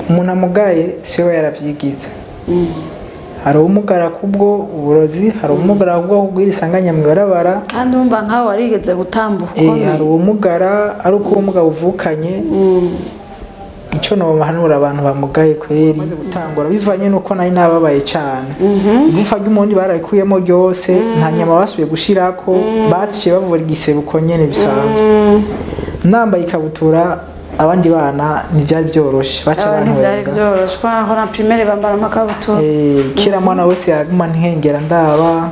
umuntu amugaye siwe yaravyigize. Hari umugara kubwo uburozi, hari umugara kubwo kugwira isanganya mu barabara, kandi umva nkaho warigeze gutambuka ukomeye. Hari umugara ari uko umugabo uvukanye. Ico no bahanura abantu bamugaye kweri maze gutangura bivanye nuko nari nababaye cyane. Igufa ry'umundi bararikuyemo ryose, nta nyama basubiye gushirako, baciye bavura igisebuko nyene bisanzwe. Nambaye ikabutura abandi bana ntibyari byoroshe, baca abantu byari byoroshe ko na primaire bambara amakabutura. Kira mwana wese yaguma ntengera ndaba,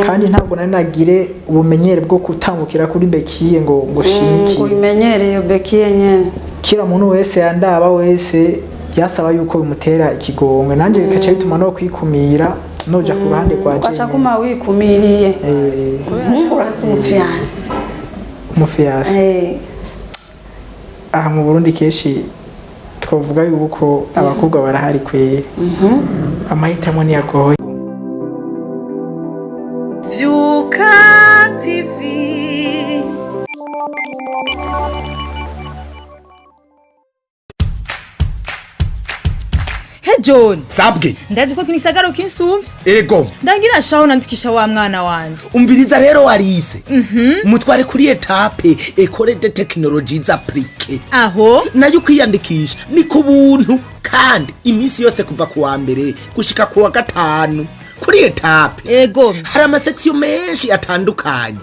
kandi ntabwo nari nagire ubumenyere bwo kutambukira kuri bekiye ngo shimiki. Umenyereye bekiye nyene. Kira muntu wese yandaba wese byasaba yuko bimutera ikigongwe, nanje bikaca bituma no kwikumira noja ku ruhande kwa je. Kwacha kuma wikumiriye. Urasa umufiance. Umufiance. Aha mu Burundi keshi twavuga yuko abakobwa barahari kwere. Amahitamo ni yagoye. Vyuka TV. He John, sabwe ndazi ko kinisagaro kinsumvye. Ego Ndangira shaho nandikisha wa mwana wanje. Umviriza rero warise. Mutware kuri etape Ecole de Technologies Appliquées. Aho nayo kwiyandikisha ni ku buntu kandi iminsi yose kuva ku wa mbere gushika ku wa gatanu. Kuri etape ego hari amasection menshi atandukanye.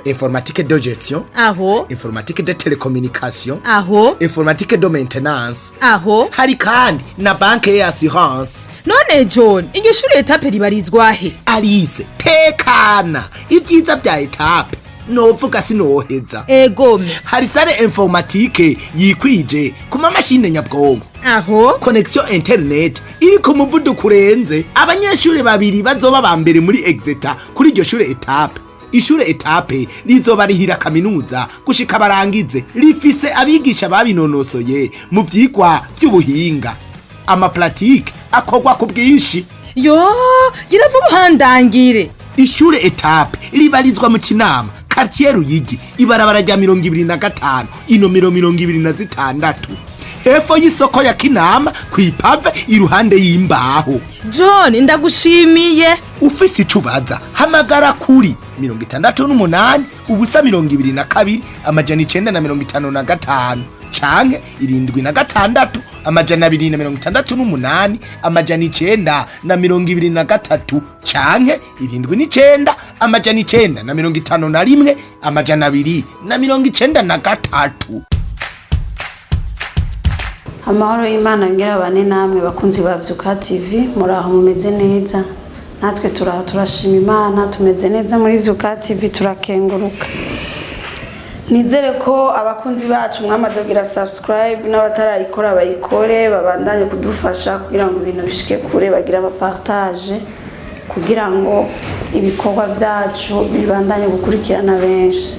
Informatique de gestion, aho informatique de télécommunication, aho informatique de maintenance, aho hari kandi na banque et assurance. None John, iryo shure etape ribarizwa he? Alice tekana ibyiza bya etape novuga sinoheza. Ego hari sale informatique yikwije kuma mashine nyabwonko. Aho connexion internet iri ku muvuduko urenze, abanyeshuri babiri bazoba bambere muri exeter kuri iryo shure etape. Ishure etape rizoba rihira kaminuza gushika barangize, rifise abigisha babinonosoye mu vyigwa by'ubuhinga. Ama pratique akogwa ku bwinshi. Yo giravu buhandangire. Ishure etape ribarizwa mu Kinama, quartier Ruyigi, ibarabara rya 25 inomero 26. Hefo y'isoko ya Kinama kwipave iruhande y'imbaho. John ndagushimiye. Ufise icubaza hamagara kuri 68 ubusa 22 amajana 955 canke 76 amajana 268 amajana 923 canke 79 amajana 951 amajana 293. Amahoro y'Imana ngira bane namwe bakunzi ba Vyuka TV, muraho mumeze neza. Natwe turashima Imana tumeze neza muri Vyuka TV, turakenguruka. Nizere ko abakunzi bacu mwamaze kugira subscribe n'abatarayikora bayikore, babandanye kudufasha kugira ngo ibintu bishike kure, bagira abapartage kugira ngo ibikorwa byacu bibandanye gukurikirana benshi.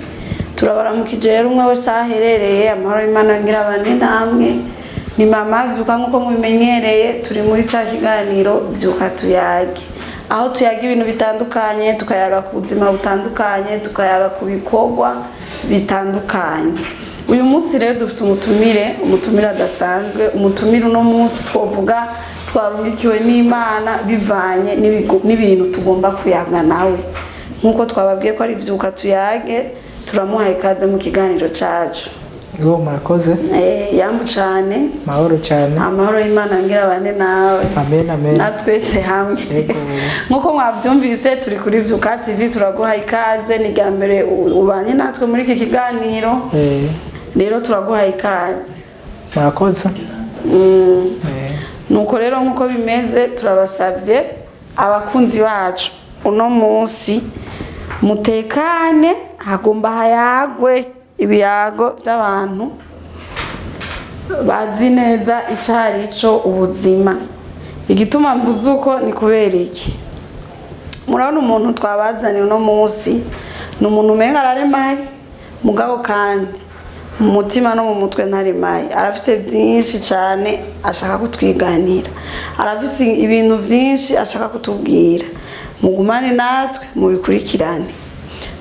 Turabaramukije rero umwe wese aherereye. Amahoro y'Imana ngira bane namwe. Ni mama Vyuka nkuko mubimenyereye, turi muri ca kiganiro Vyuka tuyage, aho tuyaga ibintu bitandukanye, tukayaga ku buzima butandukanye, tukayaga ku bikorwa bitandukanye. Uyu munsi rero dufite umutumire adasanzwe. Umutumire uno munsi twovuga twarumikiwe n'Imana bivanye n'ibintu tugomba kuyaga nawe. Nkuko twababwiye ko ari Vyuka tuyage, turamuha ikaze mu kiganiro cacu. Yo murakoze. Yambu cyane. Mahoro cyane. Amahoro y'Imana ngira bane nawe. Amen amen. Natwese hamwe. Yego. Nkuko mwabyumvise turi kuri Vyuka TV, turaguha ikaze. Ni gambere ubanye natwe muri iki kiganiro. Rero turaguha ikaze. Murakoze. Nuko rero nkuko bimeze turabasavye abakunzi bacu uno munsi mutekane, hagomba hayagwe ibiyago by'abantu bazi neza icari cyo ubuzima. Igituma mvuze uko ni kubera iki? Murabona umuntu twabazaniye uno munsi ni umuntu umenga araremaye mugabo kandi mu mutima no mu mutwe ntaremaye, arafite byinshi cyane ashaka kutwiganira, arafite ibintu byinshi ashaka kutubwira. Mugumane natwe mubikurikirane.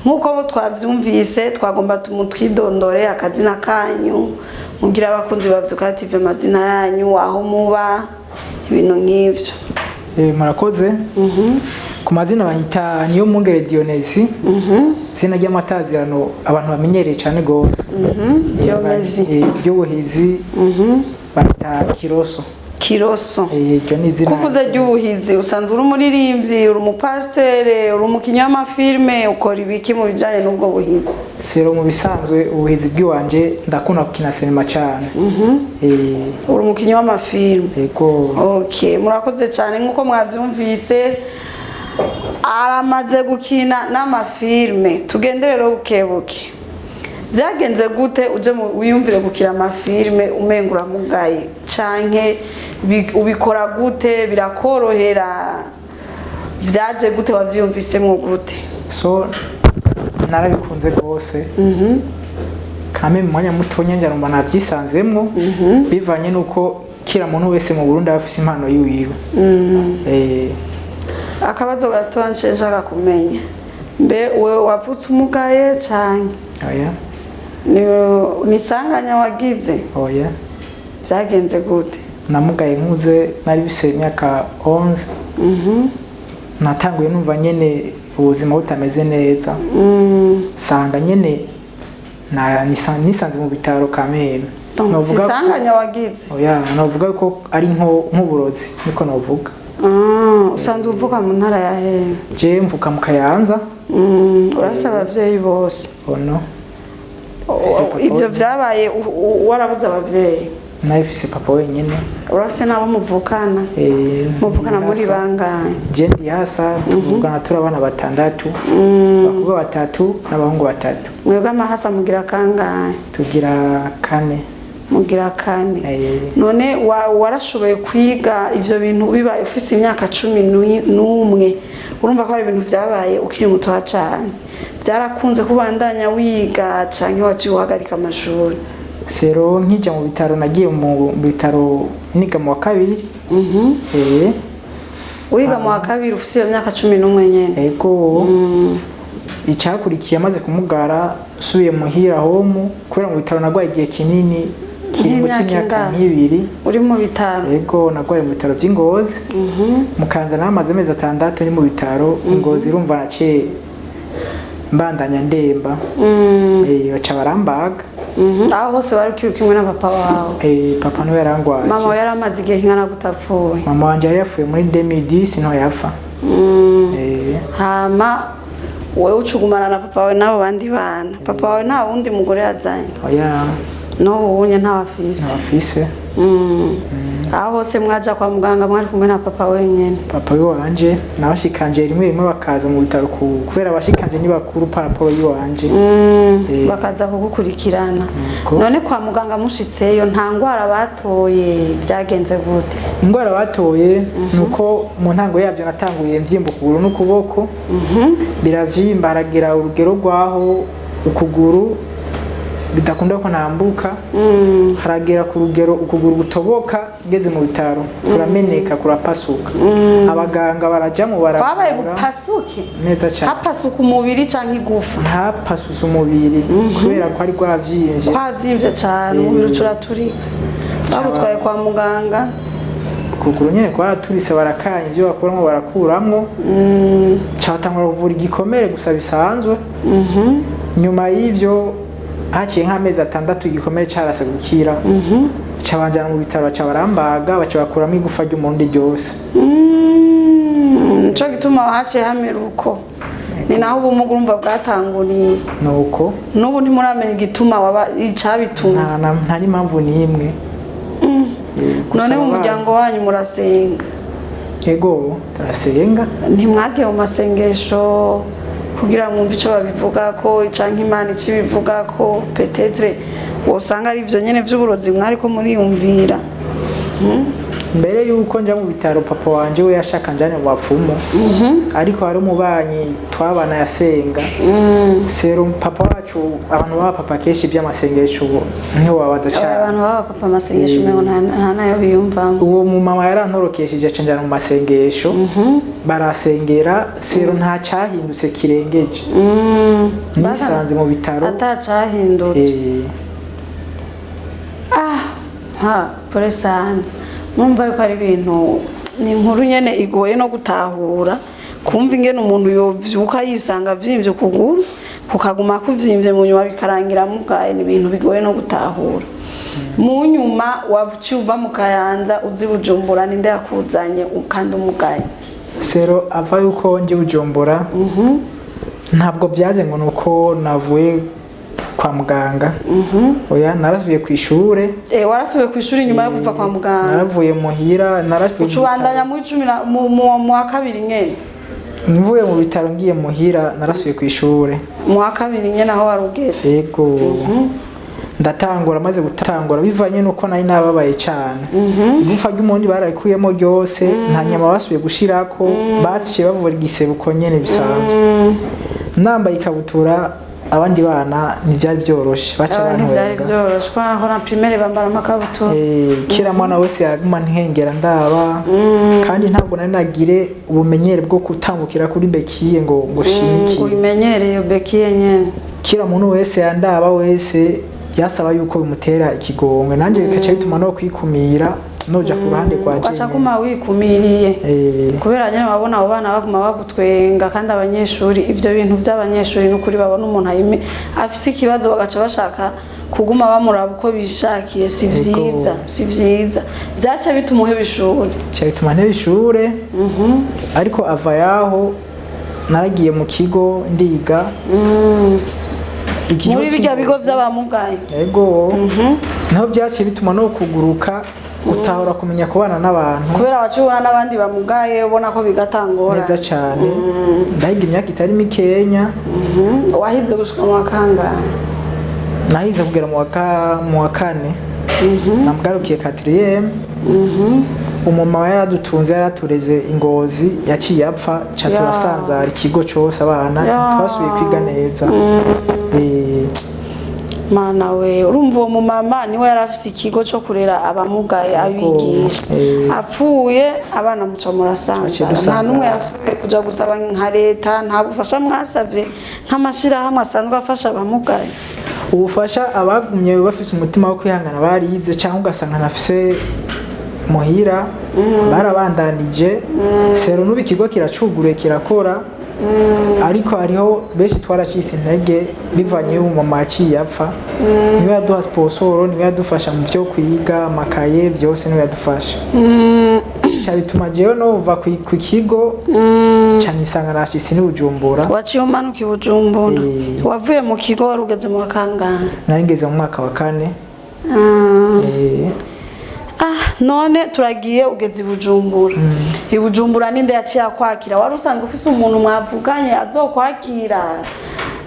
Nkuko twavyumvise twagomba tumutwidondore akazina kanyu, mugira abakunzi bavyuka TV amazina yanyu aho muba ibintu nk'ivyo. Murakoze. Ku mazina banyita niyo Mungere Dionesi. Izina ry'amatazirano abantu bamenyereye cyane gose. Diomezi. Ry'ubuhizi. Bata Kiroso. Kiroso. Iryo ni izina. Kuvuze ry'ubuhizi usanzwe uri umuririmbyi, uri umupasiteri, uri umukinnyi w'amafilme, ukora ibiki mu bijanye n'ubwo buhizi? Sero mu bisanzwe ubuhizi bw'iwanje ndakunda gukina sinema cyane. Uri umukinnyi w'amafilme. Yego. Okay, murakoze cyane nkuko mwavyumvise aramaze gukina n'amafilme. Tugendere rero bukebuke. Byagenze gute uje wiyumvire gukira amafilme umengura mugaye canke ubikora gute birakorohera vyaje gute wavyumvisemwo gute? So narabikunze gose. Kame mu mwanya mutonya njya numva navyisanzemwo bivanye nuko kira muntu wese mu Burundi afise impano yiwiwe. Akabazo gatonje nshaka kumenya mbe wewe wavutse umugaye canke? Oya. Ni sanganya wagize? Oya. Byagenze gute? Namugaye nkuze nari bise imyaka 11. Natanguye numva nyene ubuzima butameze neza. Sanga nyene nisanze mu bitaro Kamena. Novuga sanganya wagize? Oya, novuga ko ari nk'uburozi niko novuga. Usanzwe uvuka mu ntara ya he? Je mvuka mu Kayanza. Urafise abavyeyi bose? Ono. Ivyo vyabaye warabuze abavyeyi? Nayifise papa wenyene. Urafise nabo muvukana? Muvukana muri bangahe? Je ndi hasa tuvugana turi abana batandatu. Bakubwa batatu n'abahungu batatu. Mwebwe amahasa mugira kangahe? Tugira 4. Mugira 4. None warashoboye kwiga ivyo bintu bibaye ufise imyaka 11. Urumva ko ari ibintu vyabaye ukiri muto cyane. Byarakunze kubandanya wiga canke waciye uhagarika amashuri? Sero nkija mu bitaro nagiye mu bitaro niga mu wa kabiri. Wiga mu wa kabiri ufise imyaka 11 nyene? Ego. Icakurikiye amaze kumugara subiye muhira home kubera mu bitaro nagwaye igihe kinini mu cy'imyaka 2. Uri mu bitaro? Ego nagwaye mu bitaro by'Ingozi. Mukanza namaze amezi 6 ni mu bitaro Ingozi irumva naciye mbandanya ndemba. Baca barambaga. Aho hose bari kimwe na papa wawe? Papa niwe yarangwaje. Mama yari amaze igihe kingana gutapfuye? Mama wanje yari yafuye muri 2010 nto yafa. Hama wewe ucugumana na papa wawe nabo bandi bana? Papa wawe nta wundi mugore yazanye? Oya. No ubunye nta wafise? Nta wafise. Aho hose mwaja kwa muganga mwari kumwe na papa wenyene? Papa wanje nabashikanje rimwe bakaza mu bitaro kubera abashikanje ni bakuru paraporo yiwanje. Bakaza kugukurikirana. None kwa muganga mushitseyo nta ngwara batoye byagenze gute? Ingwara batoye nuko mu ntango yavyo natanguye mvyimbo kuguru n'ukuboko. Biravimba aragira urugero rwaho ukuguru bidakunda ko nambuka. Haragera ku rugero ukuguru gutoboka ngeze mu bitaro kurameneka kurapasuka. Abaganga baraja mu babaye gupasuke neza cyane. Hapasuka umubiri canke igufa? Hapasusa umubiri kubera ko ari gwavyimbye. Kwavyimbye cyane umubiri ucuraturika. Babutwaye kwa muganga. Kuguru nyene kwaraturise barakanye ivyo bakuramo barakuramwo. Cyatangura kuvura igikomere gusa bisanzwe. Nyuma y'ivyo haciye nk'amezi 6 igikomere carase gukira. Cabanjana mu bitaro baca barambaga baca bakuramo igufa ry'umurundi ryose. Nico gituma haciye hamera uko. Ni naho ubumuga urumva bwatanguriye. Nuko n'ubu ntimuramenya igituma waba icabituma? Ntari impamvu n'imwe. None mu muryango wanyu murasenga? Ego turasenga. Ntimwagiye mu masengesho kugira mwumve ico babivuga ko canke Imana ico bivuga ko peut-être wosanga ari ivyo nyene vy'uburozi mwari ko muriyumvira? Mbere yuko nja mu bitaro papa wanje we yashaka njane mu bapfumu. Ariko hari umubanyi twabana yasenga. Sero papa wacu abantu baba papa keshi by'amasengesho niho wabaza cyane. Abantu baba papa amasengesho mengo nta nayo biyumva. Uwo mu mama yarantorokesheje cenjana mu masengesho. Barasengera sero nta cyahindutse kirengeje. Nisanze mu bitaro atacahindutse. pole sana mwumva yuko ari ibintu ni inkuru nyene igoye no gutahura kumva ingene umuntu yovyuka yisanga vyimvye ukuguru kukaguma kuvyimvye mu nyuma bikarangira mugaye ni ibintu bigoye no gutahura mu nyuma wavyuva mu Kayanza uzi Bujumbura ninde yakuzanye kandi umugaye Sero ava yuko nje Bujumbura ntabwo byaze ngo nuko navuye kwa muganga oya narasubiye ku ishure warasubiye ku ishure nyuma yo kuva kwa muganga naravuye muhira narasubiye ucubandanya mu 10 mu wa kabiri nyene mvuye mu bitaro ngiye muhira narasubiye ku ishure mu wa kabiri nyene aho warugeze yego ndatangura maze gutangura bivanye nuko nari nababaye cyane igufwa ry'umundi bararikuyemo ryose nta nyama basubiye gushirako baciye bavura igisebuko nyene bisanzwe nambaye ikabutura abandi bana ntibyari byoroshe baca ntibyari byoroshe kwaho na primaire bambara amakabutura kira mwana wese yaguma ntihengera ndaba kandi ntabwo nari nagire ubumenyere bwo kutambukira kuri bekiye ngo shimiki ubimenyereye iyo bekiye nyene kira muntu wese yandaba wese byasaba yuko bimutera ikigongwe nanje bikaca bituma no kwikumira noja ku ruhande kwa je bacakuma wikumiriye kubera nyene babona abo bana baguma bagutwenga kandi abanyeshuri ivyo bintu by'abanyeshuri n'ukuri babona umuntu ayime afise ikibazo bagaca bashaka kuguma bamuraba uko bishakiye si vyiza byaca bituma uheba ishuri cya bituma nteba ishure ariko ava yaho naragiye mu kigo ndiga muri bijya bigo by'abamugaye yego naho byaciye bituma no kuguruka utahora kumenya kubana n'abantu kubera wacubona n'abandi bamugaye ubona ko bigatangora neza cyane ndahiga imyaka itari mikenya wahize gushika mu wakangana nahize kugera mu wa kane namugarukiye 4e umuma yaradutunze yaratureze Ingozi yaciye apfa ca turasanzara ikigo cose abana twasubiye kwiga neza mana we urumva uwo mumama niwe yarafise ikigo cyo kurera abamugaye abigisha apfuye abana muca murasanzara nta numwe yasubiye kuja gusaba nka leta nta bufasha mwasavye nk'amashirahamwe asanzwe afasha abamugaye ubufasha abagumye bafise umutima wo kwihangana barize cyangwa ugasanga nafise muhira barabandanije sero nubu ikigo kiracuguruye kirakora ariko hariho benshi twaracitse intege bivanye y'umumama yaciye apfa niwe yaduha sponsoro niwe yadufasha mu byo kwiga amakaye byose niwe yadufasha cyabituma jewe no uva ku kigo cyane isanga nashitse ni Bujumbura waciye umanuka i Bujumbura wavuye mu kigo warugeze mu wakangana nari ngeze mu mwaka wa 4 none turagiye ugeze i Bujumbura i Bujumbura ninde yaciye akwakira wari usanzwe ufise umuntu mwavuganye azokwakira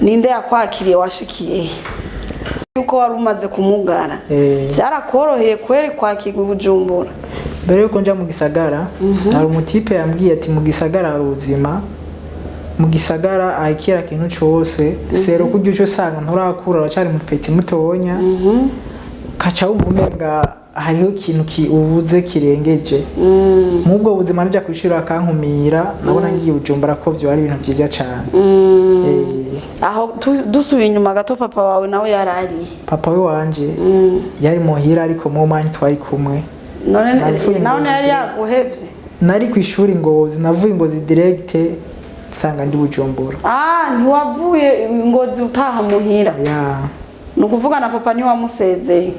ninde yakwakiriye washikiye yuko wari umaze kumugara byarakoroheye kweri kwakirwa i Bujumbura mbere yuko nja mu gisagara hari umutipe yambwiye ati mu gisagara hari ubuzima mu gisagara akira kintu cyose sero kujya cyo sanga nturakura uracari mu peti mutonya kaca uvumenga hariho ikintu ubuze kirengeje mubwo buzima nija kwishura akankumira nabona ngiye Bujumbura ko byo ari ibintu byiza cyane aho dusubiye inyuma gato papa wawe nawe yarari papa we wanje yari muhira ariko mu manyi twari kumwe none yari yaguhevye nari kwishura Ingozi navuye Ingozi direct sanga ndi Bujumbura ntiwavuye Ingozi utaha muhira nukuvuga na papa ni wamusezeye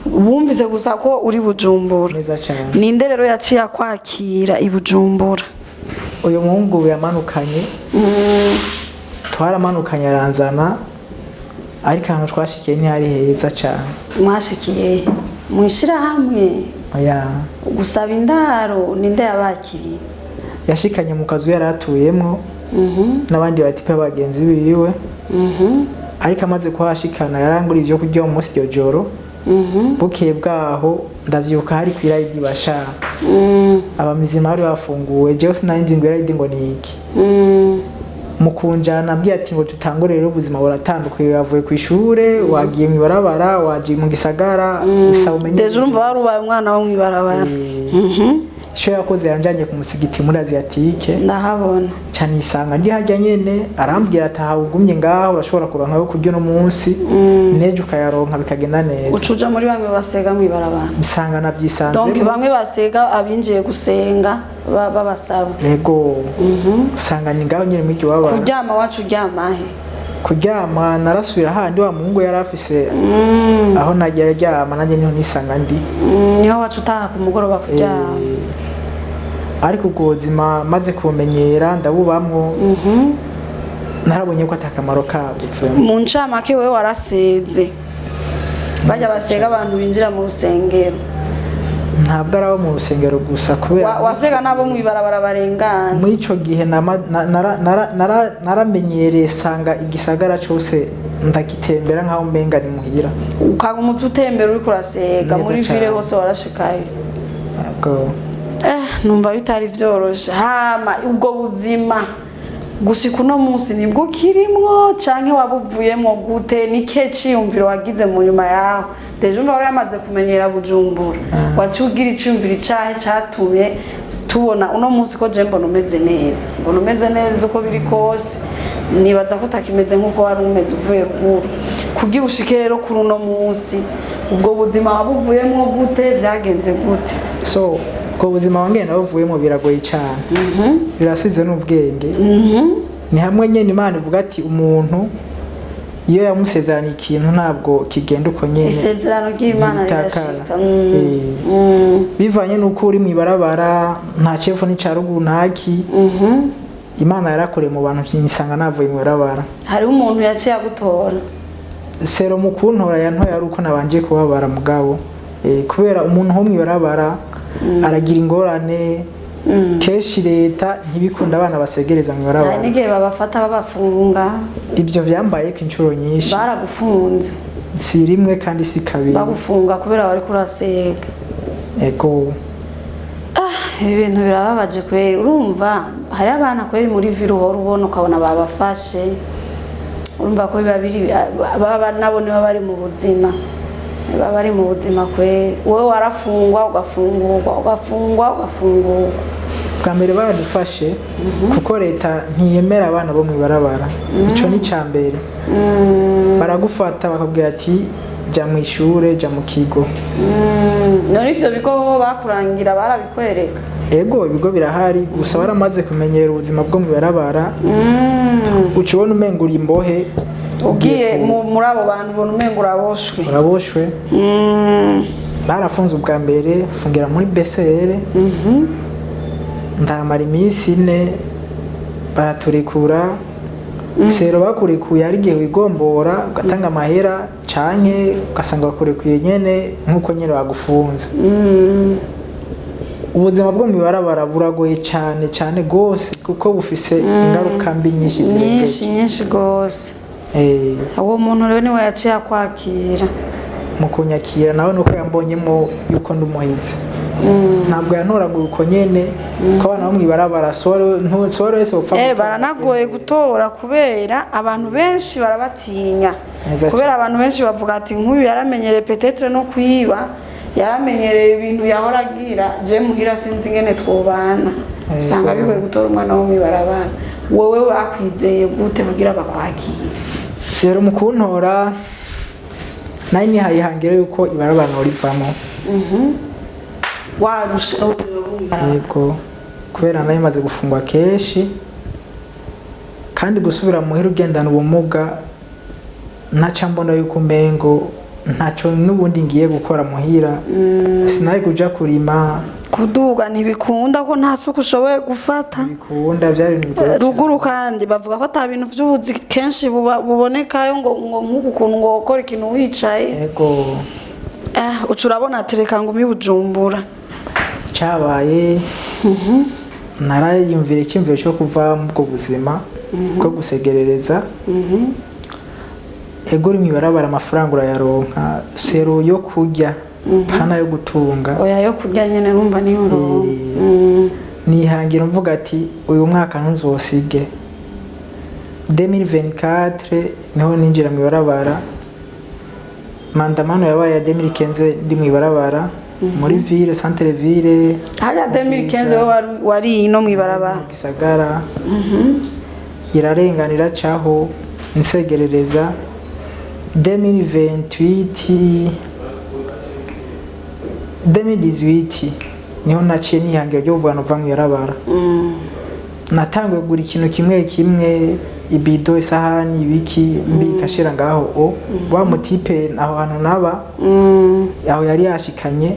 bumvise gusa ko uri Bujumbura neza cyane ninde rero yaciye akwakira i Bujumbura uyu muhungu yamanukanye twaramanukanye aranzana ariko ahantu twashikiye ntihari heza cyane mwashikiye mwishira hamwe gusaba indaro ninde yabakiriye yashikanye mu kazu yaratuyemo n'abandi batipe bagenzi biwe ariko amaze kuhashikana yarangura ibyo kurya mu munsi iryo joro bukeye bwaho ndavyuka hari kwirayidi basha abamizima bari bafunguwe jewe sinari ngo irayidi ngo ni iki mukunjana ambwiye ati ngo tutangure rero ubuzima buratandukanye yavuye ku ishure wagiye mu barabara wagiye mu gisagara usaba umenye deje urumva warubaye umwana wo mu barabara icyo yakoze yanjanye ku musigiti muri Asiatique ndahabona cyane isanga ndi hajya nyene arambwira ati aha ugumye ngaho urashobora kuronka yo kurya no munsi neje ukayaronka bikagenda neza ucuja muri bamwe basega mwibarabara bisanga nabyisanze donc bamwe basega abinjiye gusenga babasaba yego usanga ni ngaho nyene mw'iryo wabara kuryama wacu uryama he kuryama narasubira handi wa muhungu yari afise aho najya aryama nanjye niho nisanga ndi niho wacu utaha ku mugoroba kuryama ariko ubwo buzima maze kubumenyera ndabubamwo narabonye ko atakamaro kabyo mu ncamake wewe waraseze bajya basega abantu binjira mu rusengero ntabwo ari abo mu rusengero gusa kubera wasega nabo mwibarabara barengana muri ico gihe naramenyereye sanga igisagara cyose ndagitembera nkaho mbenga ni muhira ukaguma utembera uri kurasega muri vile hose warashikaye yego numva bitari vyoroshe hama ubwo buzima gushika uno munsi nibwo ukirimwo canke wabuvuyemwo gute nike ciyumviro wagize mu nyuma yaho deje umva wari yamaze kumenyera Bujumbura wacu ugira iciyumviro icahe catumye tubona uno munsi ko je mbona umeze neza uko biri kose nibaza ko utakimeze nk'uko wari umeze uvuye ruguru kugira ushike rero kuri uno munsi ubwo buzima wabuvuyemwo gute vyagenze gute so ubwo buzima wange nabuvuyemo biragoye cyane birasize n'ubwenge ni hamwe nyene Imana ivuga ati umuntu iyo yamusezeraniye ikintu ntabwo kigenda uko nyene isezerano ry'Imana rirashika bivanye n'uko uri mwibarabara nta cefu n'icaruguru ntaki Imana yarakoreye mu bantu byisanga navuye mwibarabara hari umuntu yaciye agutora sero mu kuntora yantoye ari uko nabanje kubabara mugabo kubera umuntu ho mwibarabara aragira ingorane keshi leta ntibikunda abana basegereza mwibarabara n'igihe babafata babafunga ibyo vyambaye ko inshuro nyinshi baragufunze si rimwe kandi si kabiri bagufunga kubera bari kurasega ego ibintu birababaje kweri urumva hari abana kweri muri vile uhora ubona ukabona babafashe urumva ko biba biri baba nabo niba bari mu buzima bari mu buzima kweri wowe warafungwa ugafungwa bwa mbere baradufashe kuko leta ntiyemera abana bo mwibarabara ico ni cambere baragufata bakabwira ati jya mu ishure jya mu kigo none ivyo bigo bakurangira barabikwereka ego ibigo birahari gusa waramaze kumenyera ubuzima bwo mwibarabara ukibona umenga uri imbohe ugiye muri abo bantu ubona umenga uraboshwe barafunze ubwa mbere fungira muri BCR ndamara iminsi 4 baraturekura sero bakurekuye ari gihe wigombora ugatanga amahera canke ugasanga bakurekuye nyene nkuko nyene bagufunze ubuzima bwo mwibarabara buragoye cyane gose kuko bufise ingaruka mbi nyinshi gose uwo muntu rero niwe yaciye akwakira mu kunyakira nawe nuko yambonyemo yuko ndumuhize ntabwo yantoraguye uko nyene ko abana bo mwibarabara sore wese upfa baranagoye gutora kubera abantu benshi barabatinya kubera abantu benshi bavuga ati nk'uyu yaramenyereye petetre no kwiba yaramenyereye ibintu yahora agira je muhira sinzi ngene twobana usanga bigoye gutora umwana wo mwibarabara wowe wakwizeye gute kugira bakwakire sero mu kuntora nayo nihayihangire yuko ibarabara norivamo warusha yego kubera nayo imaze gufungwa kenshi kandi gusubira muhira ugendana ubumuga ntaca mbona yuko umengo ntacyo n'ubundi ngiye gukora muhira sinari kuja kurima kuduga ntibikunda ko nta suku ushoboye gufata bikunda byari bigoye ruguru kandi bavuga ko ata bintu by'ubuzi kenshi bubonekayo ngo nk'uku kuntu ngo ukora ikintu wicaye yego ucurabona tereka ngo Bujumbura cyabaye narayumvira icyumviro cyo kuva mu bwo buzima bwo gusegerereza ego rimwe barabara amafaranga urayaronka sero yo kurya pana yo gutunga oya yo kurya nyene numva ni uronka nihangira mvuga ati uyu mwaka ntuzosige 2024 niho ninjira mu barabara mandamano yabaye ya 2015 ndi mu barabara muri ville centre ville hajya 2015 wari ino mwibarabara gisagara irarenganira caho nsegerereza 2018 niho naciye nihangira ryo vuga no vamwe yarabara natangwe gura ikintu kimwe kimwe ibido isahani ibiki mbikashira ngaho wa mutipe aho hantu naba aho yari yashikanye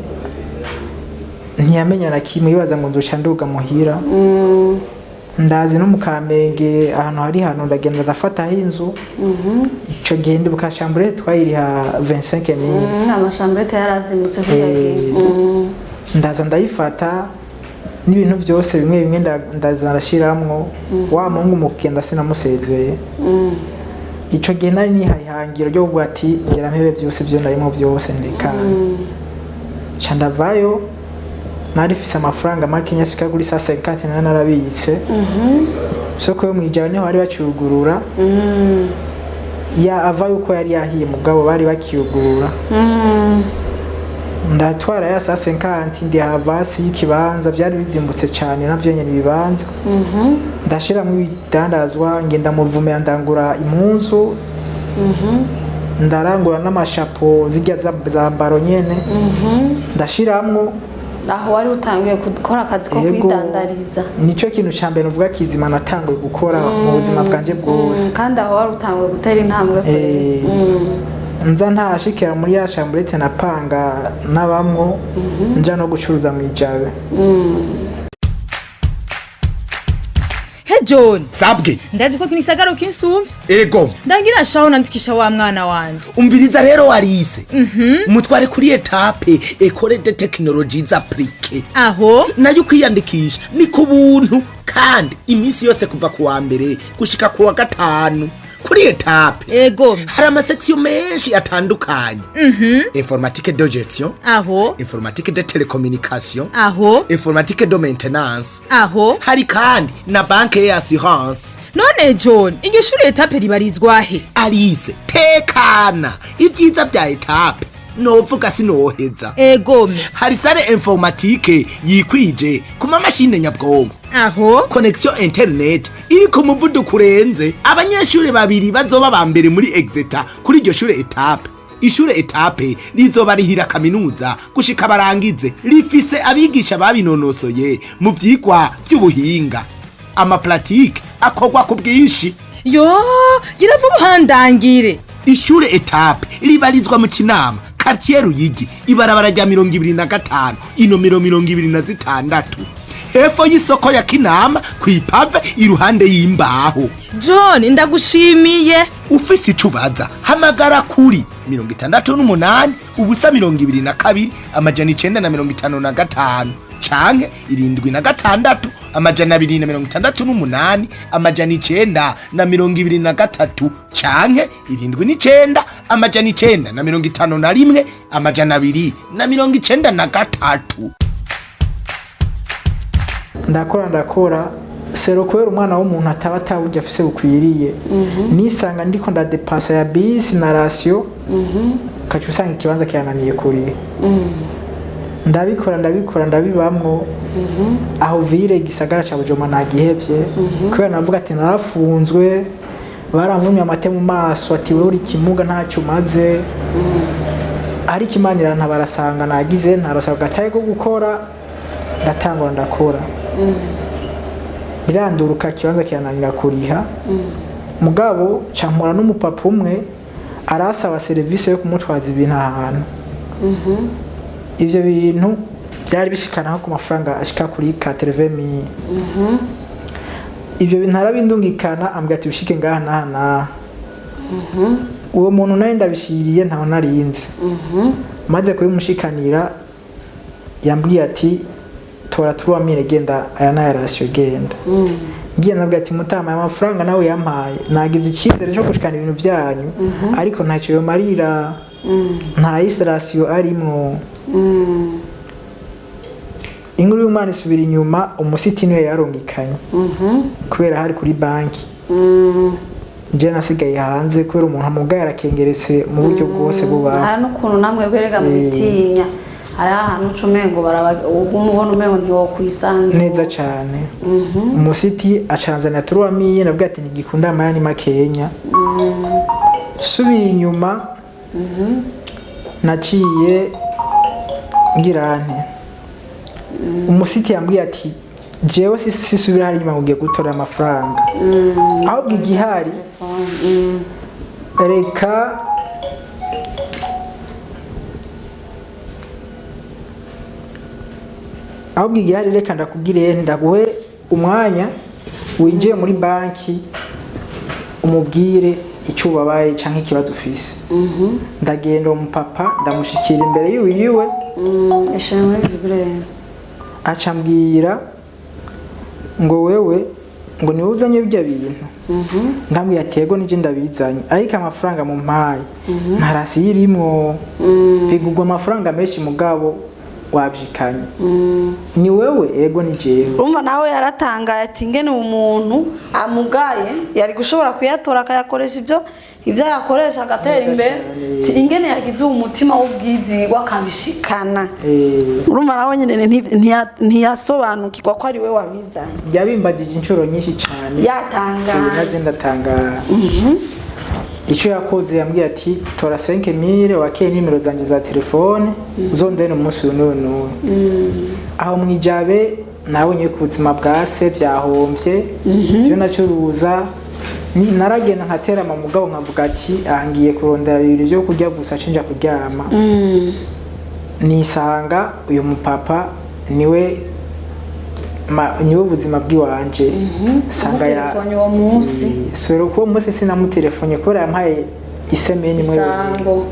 ntiyamenya na kimwe yibaza ngo nzoca nduga muhira ndazi no mukamenge ahantu hari hano ndagenda ndafata inzu ico gihe ndibuka chambre twayiriha 25000 amashambure yarazimutse kuyagiye ndaza ndayifata n'ibintu byose bimwe bimwe ndaza ndashiramwo wa mungu mukenda sinamusezeye ico gihe nari nihayihangira ryo kuvuga ati ngira mpebe byose byo ndarimo byose ndeka candavayo nari fise amafaranga make nyashika kuri 50 narabitse soko yo mwijana niho bari bacyugurura ya avayo uko yari yahiye mugabo bari bakiyugurura ndatwara ya 50 ndi havasi y'ikibanza byari bizimbutse cyane navyo nyene bibanza ndashira mu bidandazwa ngenda mu ruvume ndangura impunzu ndarangura n'amashapo zijya za baro nyene ndashiramwo aho wari utangiye gukora akazi ko kwidandariza nico kintu cyambere uvuga kizima natangiye gukora mu buzima bwanje bwose kandi aho wari utangiye gutera intambwe nza ntashikira muri ya chambrete napanga nabamwo nja no gucuruza mu ijabe He John sabwe ndazi ko kinisagaro kinsumvye ego ndangira shaho nandikisha wa mwana wanje umviriza rero warise mutware kuri etape Ecole de Technologies Appliquées aho nayo kwiyandikisha ni ku buntu kandi iminsi yose kuva ku wa mbere gushika ku wa gatanu kuri etape ego hari amasection menshi atandukanye informatique de gestion aho informatique de télécommunication aho informatique de maintenance aho hari kandi na banque et assurance none John iryo shure etape ribarizwahe Alice tekana ibyiza bya etape novuga sinoheza ego hari sale informatique yikwije kuma mashine nyabwonko aho connexion internet iri ku muvuduko urenze abanyeshuri babiri bazoba bambere muri Exeter kuri iryo shure etape ishure etape rizoba rihira kaminuza gushika barangize rifise abigisha babinonosoye mu vyigwa by'ubuhinga ama pratique akogwa ku bwinshi yo giravu buhandangire ishure etape ribarizwa mu Kinama quartier Ruyigi ibarabara rya 25 inomero 26 hefo y'isoko ya Kinama kwipave iruhande y'imbaho John ndagushimiye ufise icubaza hamagara kuri 68 ubusa 22 amajana 955 canke 76 amajana 268 amajana 923 canke 79 amajana 951 amajana 293 ndakora sero kwera umwana w'umuntu ataba atawujya afise bukwiriye nisanga ndiko ndadepasa ya bisi na ratio kacu usanga ikibanza cyananiye kuri ndabikora ndabibamwo aho vire gisagara ca Bujoma nagihevye kubera navuga ati narafunzwe baramvumye amate mu maso ati we uri kimuga ntacyo maze ari kimanira ntabarasanga nagize ntarosaba gataye ko gukora ndatangura ndakora biranduruka kibanza cyananira kuriha mugabo campura n'umupapa umwe arasaba service yo kumutwaza ibintu ahantu ivyo bintu byari bishikana ku mafaranga ashika kuri 80,000 ivyo bintu arabindungikana ambwa ati bishike ngaha nahana uwo muntu naye ndabishiriye ntaho narinze maze kuri mushikanira yambwiye ati tora turuwa mire genda aya na ratio genda ngiye nabwo ati mutama amafaranga nawe yampaye nagize ikizere cyo gushikana ibintu byanyu ariko ntacyo yo marira nta ratio arimo inkuru y'umwana isubira inyuma umusiti niwe yarongikanye kubera hari kuri banki je nasigaye hanze kubera umuntu amugaya arakengeretse mu buryo bwose buba hari n'ukuntu namwe berega mutinya hari ahantu uca umengo umubona umengo ntiwokwisanzura neza cyane. Umusiti acanzanira turuwamiye nabwo ati ntigikunda amaya ni makenya. Subiye inyuma naciye ngirane umusiti yambwiye ati jewe sisubira hari inyuma ugiye gutora amafaranga ahubwo igihari reka reka ndakubwire ndaguhe umwanya winjiye muri banki umubwire icyo ubabaye cyangwa ikibazo ufise. Ndagenda umupapa ndamushikira imbere yiwe acambwira ngo wewe ngo niwe uzanye bijya bintu. Ndambwiye ati yego nije ndabizanye ariko amafaranga mu mpaye ntarasi yirimwo bigugwa amafaranga menshi mugabo wabyikanye. Ni wewe ego ni jewe. Urumva nawe yaratangaye ati ngene umuntu amugaye yari gushobora kuyatora akayakoresha ibyo yakoresha agatera imbere ingene yagize umutima w'ubwizigwa akabishikana. Urumva nawe nyine ntiyasobanukirwa ko ari we wabizanye. Yabimbagije inshuro nyinshi cyane yatangaye naje ndatangara. Icyo yakoze yambwiye ati tora 5000 wakeye nimero zanjye za telefone uzondene umunsi n'uno. Aho mwijabe nabonye ku buzima bwa se byahombye byo nacuruza naragenda nkatera mugabo nkavuga ati ahangiye kurondera ibintu byo kurya gusa cenja kuryama. Nisanga uyu mupapa niwe ubuzima bw'iwanje sanga ya telefone uwo munsi soro ko munsi sinamutelefone kubera yampaye isemeni mwe sango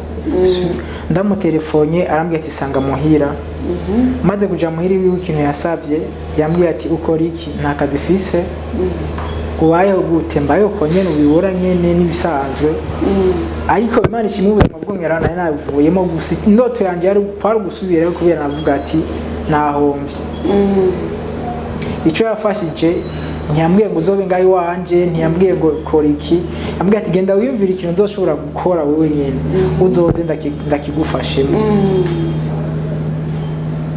ndamutelefone arambwiye ati sanga muhira. Maze kuja muhira wiwe ikintu yasavye yambwiye ati ukora iki nta kazi fise ubayeho gute mbayeho ko nyene ubibura nyene nibisanzwe. Ariko Imana ishimwe mu bwongera nayo nabivuyemo gusa indoto yanje yari kwari gusubirayo kubera navuga ati nahomvye. Icyo yafashije ntiyambwiye ngo uzobe ngayi wanje ntiyambwiye ngo kora iki yambwiye ati genda wiyumvira ikintu nzoshobora gukora wewe nyene uzoze ndakigufashemo.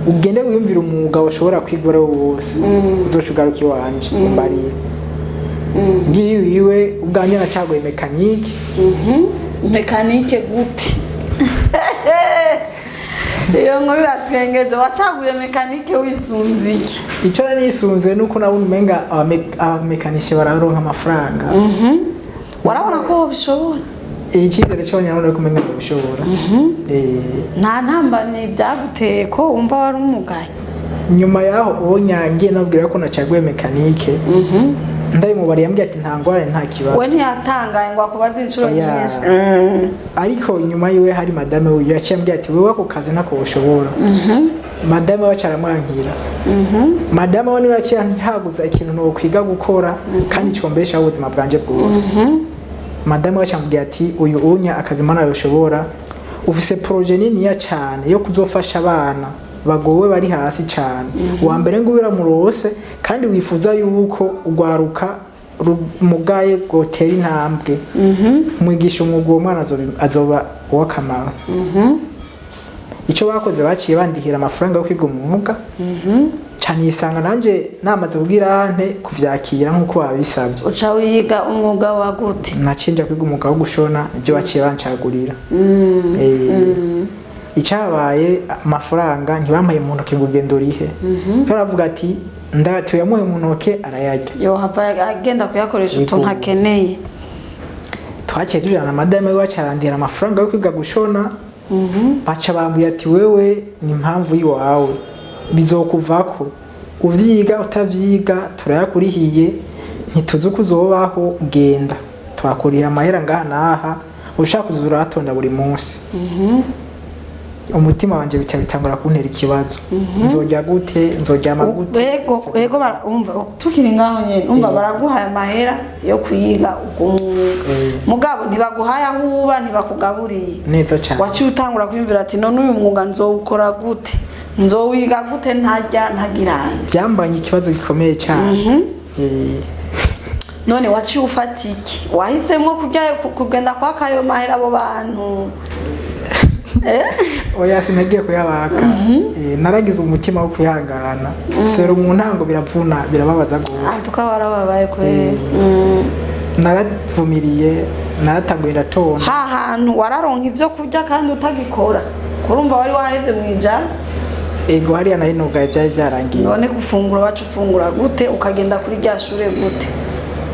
Ugende wiyumvira umwuga ushobora kwigora wose uzoshugaruka iwanje umbariye. Ngiyiwe ubwanje nacagoye mekanike. Mekanike gute? Iyo nkuru iratwengeje wacaguye mekanike wisunze iki? Icyo nisunze nuko nabona umenga abamekanishe bararonka amafaranga. Warabona ko bishobora? Icyizere cyo nyabona ko umenga bishobora. Nta ntambane byaguteye ko wumva wari umugaye. Nyuma yaho ubonyangiye nabwira ko nacaguye mekanike. Ndaye mubari yambwiye ati ntangware nta kibazo. We ntiyatangaye ngo akubaze inshuro nyinshi. Ariko nyuma yiwe hari madame uyu yacambye ati wewe ako kazi nako ushobora. Madame wacaramwankira. Madame wani waciye ntaguza ikintu no kwiga gukora kandi cyombesha ubuzima bwanje bwose. Madame wacambye ati uyu unya akazi mana yoshobora ufise projet nini ya cyane yo kuzofasha abana bagowe bari hasi cyane. Wa mbere ngo biramurose kandi wifuza yuko ugwaruka mugaye gotera intambwe. Mwigisha umwuga umwana azoba wakamara. Icyo bakoze baciye bandihira amafaranga yo kwiga umwuga. Cyane isanga nanje namaze kugira ante kuvyakira nkuko wabisabye. Uca wiga umwuga wa gute? Nacinja kwiga umwuga wo gushona ibyo baciye bancagurira. Icyabaye amafaranga ntibampaye mu ntoki ngo ugende urihe. Karavuga ati ndatuyamuye mu ntoke arayajya. Yo hapa agenda kuyakoresha utuntu akeneye. Twaciye tujana madame wacarandira amafaranga yo kwiga gushona. Baca bambwiye ati wewe ni impamvu yiwawe bizokuvako uvyiga utavyiga turayakurihiye ntituzi kuzobaho ugenda twakuriye amahera ngaha naha ushaka kuzura atonda buri munsi. Umutima wanje bitangura kuntera ikibazo. Nzojya gute nzoryama gute? Ego barumva tukiri ngaho nyene umva baraguhaye amahera yo kuyiga mugabo ntibaguhaye ahuba ntibakugaburiye neza cyane. Waci utangura kwimvira ati none uyu mwuga nzowukora gute nzowiga gute ntajya ntagirana. Byambanye ikibazo gikomeye cyane. None waci ufatiki wahisemo kujya kugenda kwa kayo mahera abo bantu oya sinagiye kuyabaka. Naragize umutima wo kwihangana. Sero mu ntango biravuna birababaza gose. Tukabarababaye kwe. Naravumiriye naratanguye ndatona. Hantu wararonka ivyo kurya kandi utagikora. Kurumva wari wahevye mwijana. Ego hariya nari nugaye byari byarangiye. None gufungura wacu ufungura gute ukagenda kuri rya shure gute?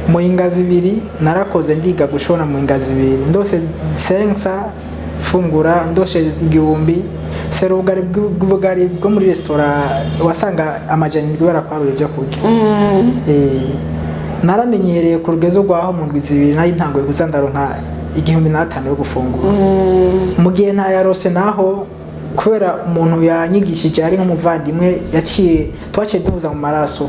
Mu ingazi ibiri narakoze ndiga gushona mu ingazi ibiri. Ndose sensa fungura ndoshe igihumbi. Sero ubugari bwo muri restaurant wasanga amajana ndwi barakwarura ibyo kurya. Naramenyereye ku rugezo rwaho mu ndwi zibiri nayo ntangoye kuzandaronka 1500 yo gufungura. Mu gihe ntayarose naho kubera umuntu yanyigishije ari nk'umuvandimwe yaciye twaciye duhuza mu maraso.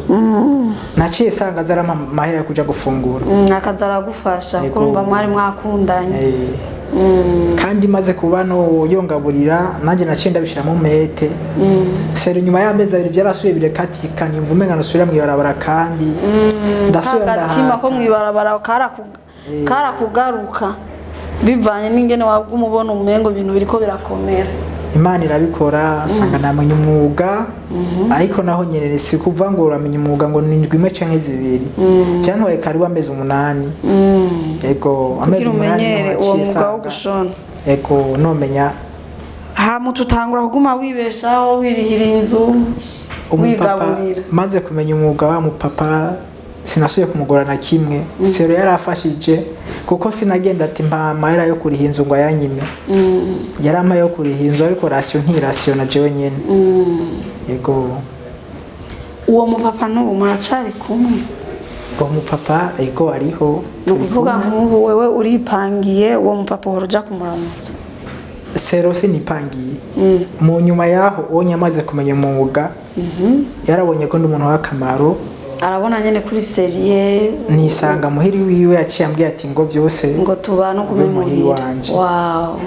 Naciye sanga zarama mahera kuja gufungura. Akazara gufasha kurumva mwari mwakundanye. Kandi maze kuba no yongaburira nanje naciye ndabishiramo umete. Sero nyuma y'amezi abiri byarasubiye birekatika nimvume nkanasubira mu ibarabara kandi ndasubira ndagatima ko mu ibarabara karakugaruka bivanye n'ingene wabwo umubona umengo ibintu biriko birakomera. Imana irabikora sanga namenye umwuga ariko naho nyerere si kuva ngo uramenye umwuga ngo nindwi imwe canke zibiri cyantwaye kari wameze 8 ego ameze 8 umenyere uwo mwuga wo gushona ego nomenya tutangura kuguma wibeshaho wirihira inzu wigaburira maze kumenya umwuga wa mupapa sinasuye kumugora na kimwe. Sero yarafashije kuko sinagenda ati mpa mahera yo kuriha inzu ngo ayanyime. Yarama yo kuriha inzu ariko ratio ntirasio na jewe nyene. Yego. Uwo mupapa n'ubu muracari kumwe? Uwo mupapa ego ariho. Nukuvuga nk'ubu wewe uripangiye uwo mupapa uja kumuramutsa? Sero sinipangiye. Mu nyuma yaho onye amaze kumenya umwuga. Yarabonye ko ndi umuntu w'akamaro. Arabona nyene kuri serie nisanga muhiri wiwe yaciye ambwiye ati ngo byose ngo tubana kume muhiri wanje. Wow.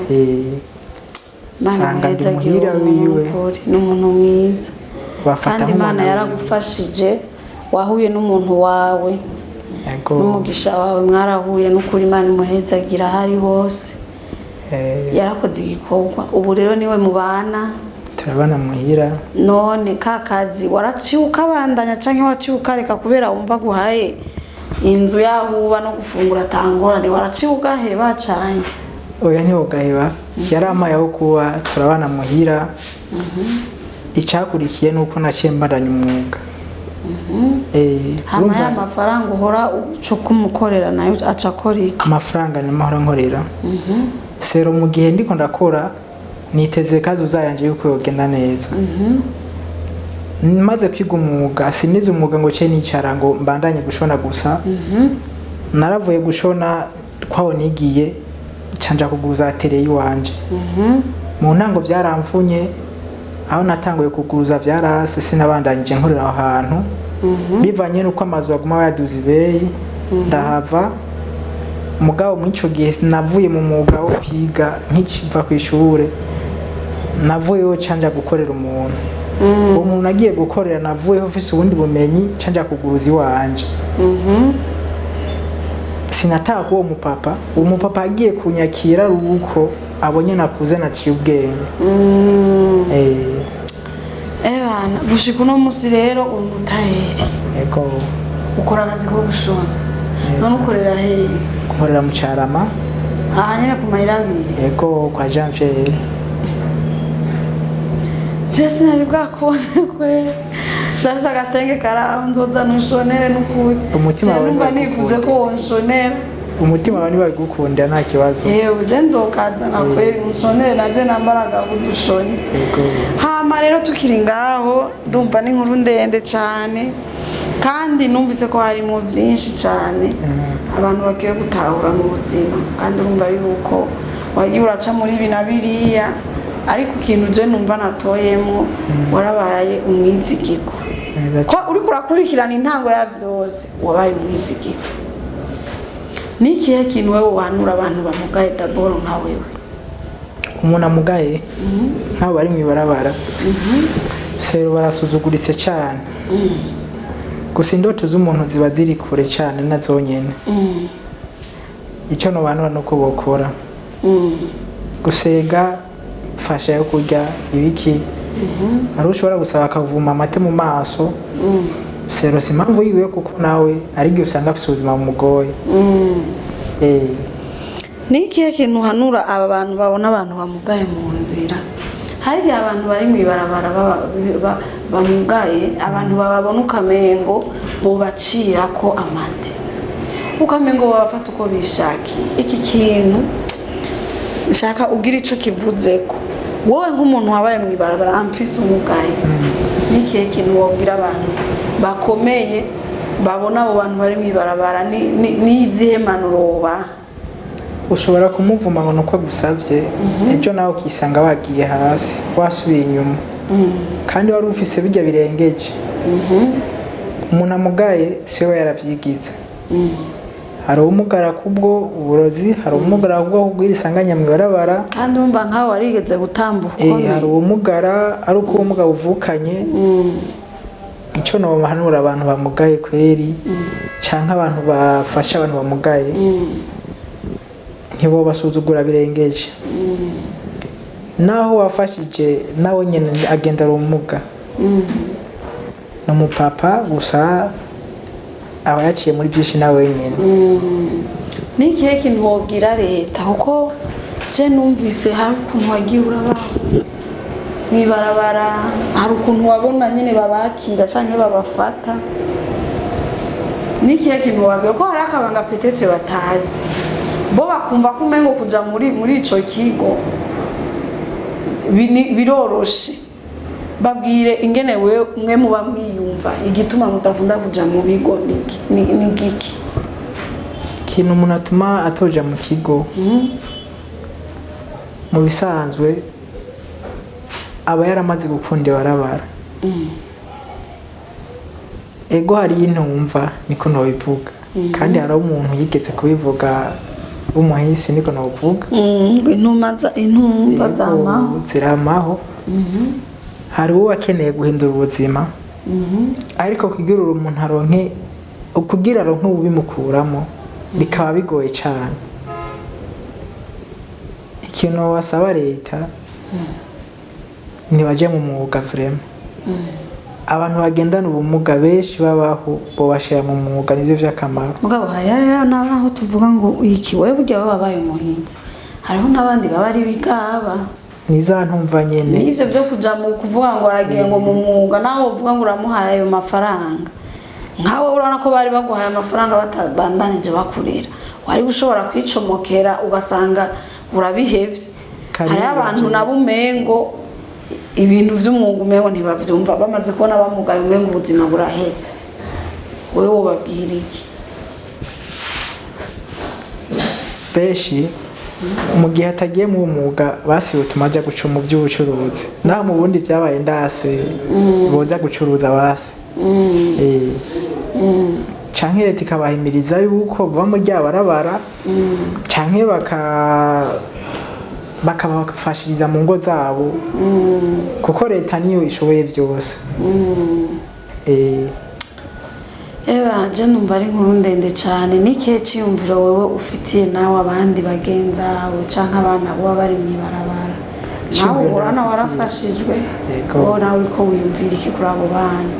Sanga muhira wiwe n'umuntu mwiza. Kandi Imana yaragufashije wahuye n'umuntu wawe. Yego. N'umugisha wawe mwarahuye n'ukuri Imana imuhezagira hari hose. Yarakoze igikorwa. Ubu rero niwe mubana. Turabana muhira. None kakazi waraciuka bandanya canke waciuka reka kubera wumva guhaye inzu yahuba no gufungura tangorane waraciuka heba canke? Oya ntiho gaheba. Yaramaye aho kuba turabana muhira. Icakurikiye nuko naciye mbandanya umwuga. Hama ya mafaranga uhora ukumukorera nayo acakora iki? Amafaranga ni mahora nkorera. Sero mu gihe ndiko ndakora niteze kazi uzayanje yuko yogenda neza. Maze kwiga umwuga sinize umwuga ngo cye nicara ngo mbandanye gushona gusa. Naravuye gushona kwaho nigiye canja kuguza tereye wanje. Mu ntango byaramfunye aho natanguye kuguza byarase sinabandanyije nkorera aho hantu. Bivanye nuko amazu baguma yaduze ibeyi ndahava. Mugabo mwico gihe navuye mu mwuga wo kwiga nkikiva ku ishure. Navuyeho canja gukorera umuntu. Umuntu nagiye gukorera navuyeho ufise ubundi bumenyi canja kuguruza iwanje. Sinataka uwo mupapa. Uwo mupapa agiye kunyakira ruko abonye nakuze naciye ubwenge. Bana gushika uno musi rero umutaheri. Ego. Ukora akazi ko gushona. None ukorera hehe? Ukorera mu Carama. Nyene ku mayira abiri. Ego kwa Jean Pierre. Jesi nari bwakubone kwe. Ndashaka agatenge karaho nzoza nushonere n'ukuri. Umutima wawe numva nifuze ko wonshonera. Umutima wawe niba gukunda nta kibazo. Je nzokaza nakweri mushonere naje nambaraga buzushone. Ego. Hama rero tukiri ngaho ndumva ni nkuru ndende cyane. Kandi numvise ko harimo byinshi cyane abantu bagiye gutahura mu buzima kandi urumva yuko wagiye uraca muri binabiriya ariko ikintu je numva natoyemo warabaye umwizigirwa ko uri kurakurikirana intango ya byose wabaye umwizigirwa. Nikihe kintu wewe wanura abantu bamugaye daboro nka wewe? Umuntu amugaye nk'abo bari mu ibarabara. Sero barasuzuguritse cyane. Gusa indoto z'umuntu ziba ziri kure cyane nazo nyene. Icyo no bantu nuko bokora. Gusega kumufasha yo kurya ibiki hari ushobora gusaba akavuma amate mu maso sero si impamvu yiwe kuko nawe ari igihe usanga afite ubuzima bumugoye ni ikihe kintu uhanura aba bantu babona abantu bamugaye mu nzira hari igihe abantu bari mu ibarabara bamugaye abantu bababona ukamengo bobacira ko amate ukamengo babafata uko bishakiye iki kintu nshaka ugira ico kivuzeko wowe nk'umuntu wabaye mu ibarabara ampisi umugaye ni ikihe kintu wabwira abantu bakomeye babona abo bantu bari mu ibarabara ni izihe manuro wobaha ushobora kumuvuma ngo nuko agusavye ejo nawe ukisanga wagiye hasi wasubiye inyuma kandi wari ufise bijya birengeje umuntu amugaye siwe yaravyigize hari umugara kubwo uburozi hari umugara kubwo kugwira isanganya mu ibarabara kandi umva nkaho warigeze gutambuka hari umugara ari uko umugabo uvukanye icyo no bahanura abantu bamugaye kweri canke abantu bafasha abantu bamugaye ntibo basuzugura birengeje naho wafashije nawe nyene agenda ari umuga no mupapa gusa aba yaciye muri byinshi nawe nyene ni ikihe kintu wobwira leta kuko je numvise hari ukuntu wagiye urabaho mwibarabara hari ukuntu wabona nyene babakira canke babafata ni ikihe kintu wabwira ko hari akabanga petetre batazi bo bakumva ko umengo kuja muri ico kigo biroroshe babwire ingene mwe muba mwiyumva igituma mudakunda kuja mu bigo ni giki ikintu umuntu atuma atoja mu kigo mu bisanzwe aba yaramaze gukunda ibarabara ego hari intumva niko ntobivuga kandi hari umuntu yigeze kubivuga umuhisi niko ntovuga intumva ziramaho hari uwo akeneye guhindura ubuzima ariko kugira umuntu aronke kugira aronke ubimukuramo bikaba bigoye cyane ikintu wasaba leta ntibaje mu mwuga vrema abantu bagendana ubumuga benshi babaho bo bashira mu mwuga nivyo vy'akamaro mugabo hari rero naho tuvuga ngo iki wewe burya babaye umuhinzi hariho n'abandi baba ari bigaba niza ntumva nyene nivyo byo kuja mu kuvuga ngo aragiye ngo mu mwuga naho uvuga ngo uramuhaye ayo mafaranga nkawe urana ko bari baguhaye amafaranga batabandanije bakurira wari ushobora kwicomokera ugasanga urabihevye hari abantu nabo umengo ibintu vy'umwuga umengo ntibavyumva bamaze kubona bamugaye umengo ubuzima buraheze wewe wobabwira iki benshi mu gihe atagiye mu mwuga basiwe tumaja guca mu by'ubucuruzi naho mu bundi byabaye ndase boza gucuruza basi canke leta ikabahimiriza yuko bava mu ryabarabara canke bakabafashiriza mu ngo zabo kuko leta niyo ishoboye byose je numva ari inkuru ndende cyane n'ikihe cyiyumviro wowe ufitiye nawe abandi bagenzi bawe canke abana bo bari mw'ibarabara nawe urana warafashijwe wowe nawe uriko wiyumvira iki kuri abo bana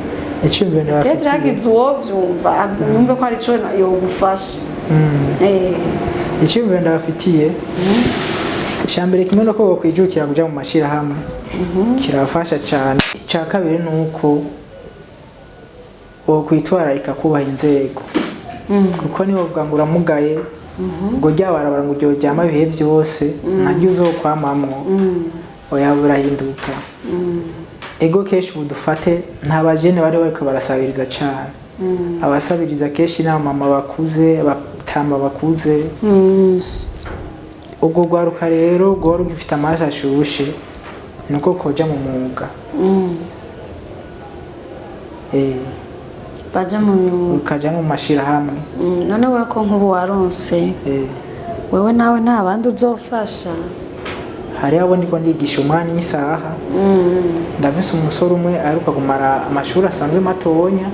icyumviro bafitiye yagize uwo vyumva yumve ko ari cyo yogufasha icyumviro ndabafitiye Shambere kimwe no ko kwijukira kuja mu mashira hamwe kirafasha cyane icya kabiri nuko wo kwitwararika kubaha inzego kuko niho bwangura mugaye ngo ryabarabara ngo ryo ryama bihe byose ntajye uzokwamamwo oya burahinduka ego keshi budufate nta bajene bari bariko barasabiriza cyane abasabiriza keshi na mama bakuze abatamba bakuze ubwo gwaruka rero goro gifite amazi ashushe nuko koja mu mwuga baja mu myuga ukaja mu mashira hamwe none we ko nkubu waronse wewe nawe nta bandi uzofasha hari abo ndiko ndigisha umwana isaha ndavise umusore umwe aruka kumara amashuri asanzwe matonya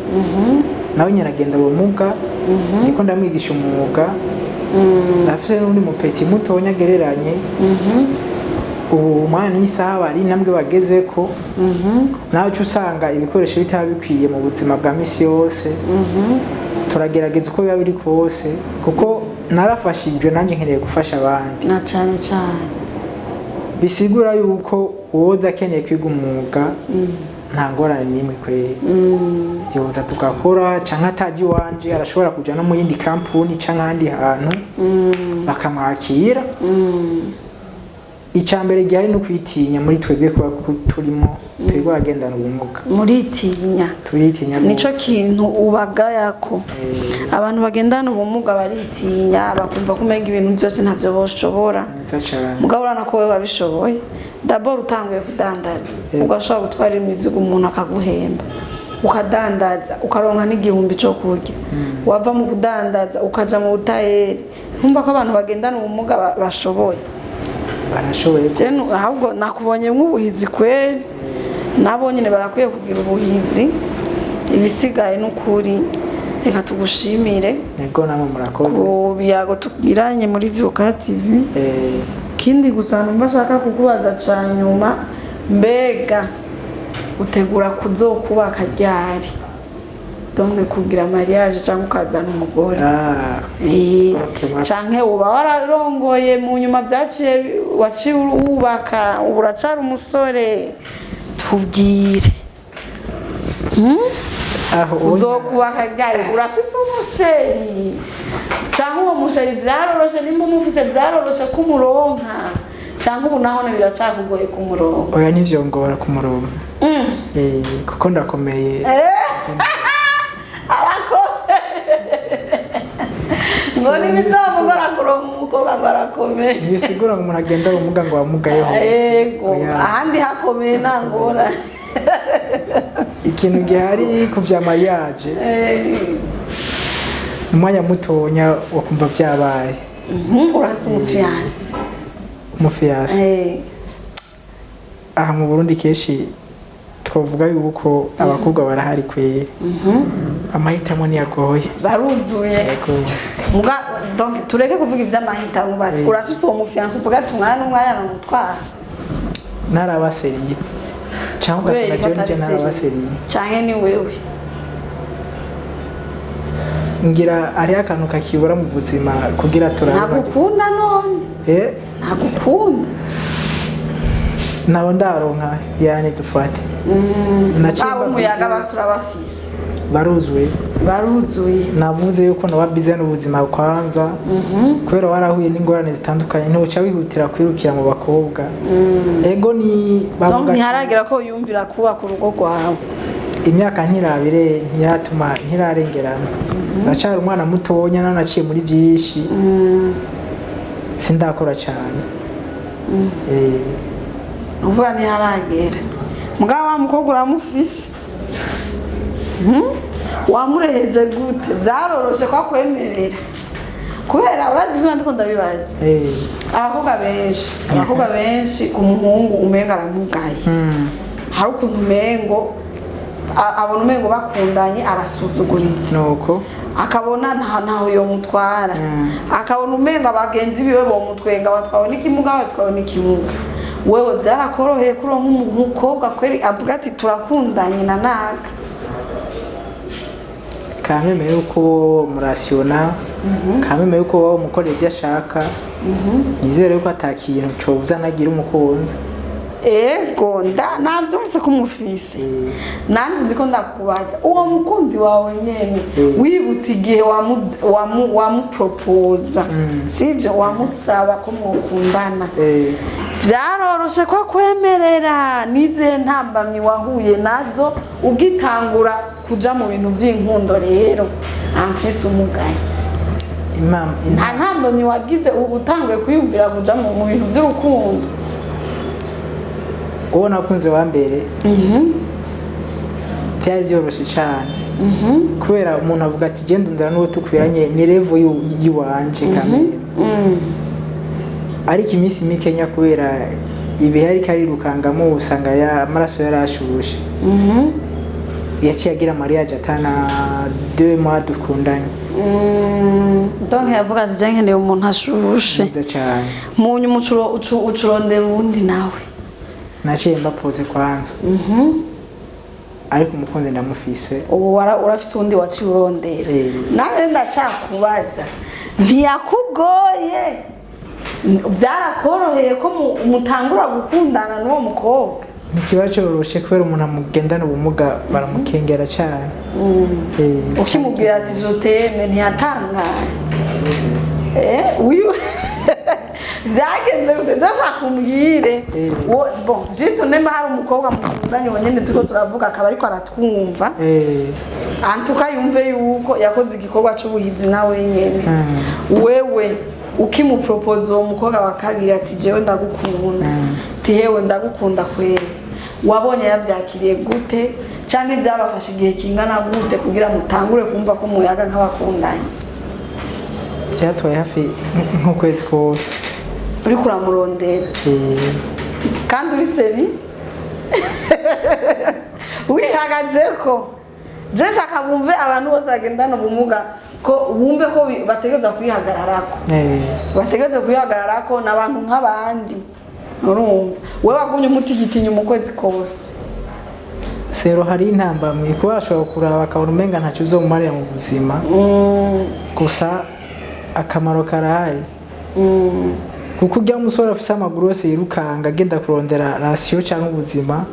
nawe nyaragenda ubumuga ndiko ndamwigisha umwuga ndafise n'undi mupeti mutonya gereranye ubu umwanya n'isaha bari intambwe bageze ko nawe cyo usanga ibikoresho bitaba bikwiye mu buzima bwa misi yose turagerageza uko biba biri kose kuko narafashijwe nanjye nkeneye gufasha abandi na cyane cyane bisigura yuko uwoza akeneye kwiga umwuga nta ngorane n'imwe kweri yoza tugakora cyangwa ataji wanje arashobora kujya no mu yindi kampuni cyangwa ahandi hantu bakamwakira icyambere gihari no kwitinya muri twebwe kuba turimo twebwe agendana ubumuga turitinya nico kintu ubagayako abantu bagendana ubumuga baritinya bakumva ko umenya ibintu byose ntavyo boshobora mugabo urana ko wewe babishoboye d'abord utanguye kudandaza ugashobora gutwara imizigo umuntu akaguhemba ukadandaza ukaronka n'igihumbi cyo kurya wava mu kudandaza ukaja mu butayeri nkumva ko abantu bagendana ubumuga bashoboye barashoboye cyane ahubwo nakubonye nk'ubuhizi kweri nabo nyine barakwiye kugira ubuhizi ibisigaye n'ukuri reka tugushimire yego namwe murakoze ku biyago tugiranye muri Vyuka TV kindi gusa numva shaka kukubaza cyanyuma mbega utegura kuzokubaka ryari donke kugira mariage cyangwa ukazana umugore canke uba wararongoye mu nyuma byaciye waciye ubaka uracara umusore tubwire uzokubaka ryari urafise umusheri cyangwa uwo musheri byaroroshe nimba umufise byaroroshe kumuronka cyangwa ubu naho biracakugoye kumuronka oya nivyo ngora kumuronka kuko ndakomeye ngo nibizamugora kuronka umukobwa ngo arakomeye ntibisigura ngo umuntu agenda ubumuga ngo wamugaye hose yego ahandi hakomeye ntangora ikintu gihari ku vya mariage umwanya mutonya wakumva byabaye urasa umufiyanse aha mu Burundi kenshi twavuga yuko abakobwa barahari kweye amahitamo niyagoye baruzuye donc tureke kuvuga iby'amahitamo basi urafise uwo mufiyanse uvuga ati umwana n'umwanya namutwara narabaseriye cyangwa ugasanga je narabaseriye canke ni wewe ngira ari akantu kakibura mu buzima kugira turabona ntagukunda none ntagukunda nabo ndaronka yani dufate nacyo umuyaga basura bafise baruzuye navuze yuko nababize n'ubuzima kwanza kubera warahuye n'ingorane zitandukanye ntuca wihutira kwirukira mu bakobwa ego ni bavuga ntiharagira ko yumvira kubaka urugo rwawe imyaka ntirabire ntiratuma ntirarengerana ndacara umwana mutonya nanaciye muri byinshi sindakora cyane uvuga ntiharagera mugabo wa mukobwa uramufise wamureheje gute byaroroshe kwa kwemerera kubera uragize ndiko ndabibaza abakobwa benshi umuhungu umenga aramugaye hari ukuntu umengo abona umengo bakundanye arasuzuguritse nuko akabona ntaho yo mutwara akabona umenga abagenzi biwe bo mutwenga batwawe n'ikimuga batwawe n'ikimuga wewe byarakoroheye kuri uwo mukobwa kweri avuga ati turakundanye na naga kameme yuko murasiona kameme yuko umukorera ibyo ashaka nizere yuko atakintu cobuza nagira umukunzi ego navyumvise ko umufise nanje ndiko ndakubaza uwo mukunzi wawe nyene wibutse igihe wamupropoza sivyo wamusaba ko mwokundana vyaroroshe ko kwemerera nize ntambamye wahuye nazo ugitangura kuja mu bintu vy'inkundo rero amfise umugaye nta ntambamye wagize utanguye kwiyumvira kuja mu bintu vy'urukundo uwo nakunze wa mbere byari byoroshye cyane kubera umuntu avuga ati genda ndara n'uwo tukwiranye ni level yiwanje kamere ariko iminsi mikenya kubera ibihe ariko arirukangamo usanga amaraso yarashushe yaciye agira mariage atana 2 mois dukundanye. Donc yavuga ati je nkeneye umuntu ashushe. Neza cyane. Munyu mucuro ucurondera undi nawe. Naciye mbapoze kwanza. Ariko umukunzi ndamufise. Ubu urafise undi waciye urondera. Nawe ndacyakubaza. Ntiyakugoye. Byarakoroheye ko mutangura gukundana n'uwo mukobwa. Ikiba cyoroshe kubera umuntu amugendana ubumuga baramukengera cyane. Ukimubwira ati zoteme ntiyatangaye. Uyu byagenze ndashaka kumbwire. Bon, juste nema hari umukobwa mukundanye wonyene tuko turavuga akaba ariko aratwumva. Antuka yumve yuko yakoze igikorwa cy'ubuhizi nawe nyene. Wewe ukimupropose umukobwa wa kabiri ati jewe ndagukunda. Tihewe ndagukunda kwere. Wabonye yavyakiriye gute canke byabafasha igihe kingana gute kugira mutangure kumva ko muyaga nk'abakundanye? Cyatwaye hafi nk'ukwezi kose. Uri kuramurondera. Kandi uri seri? Wihagazeko. Je shaka bumve abantu bose bagendana ubumuga ko bumve ko bategeza kwihagararako. Bategeza kwihagararako n'abantu nk'abandi. Urumva wewe wagumye umutigitinya umukwezi kose. Sero hari intamba mu kubashobora kuraba akabona umenga ntacyo uzomumarira mu buzima. Gusa akamaro karahari. Kuko ujya umusore afise amaguru yose yirukanga agenda kurondera ratio cyangwa ubuzima.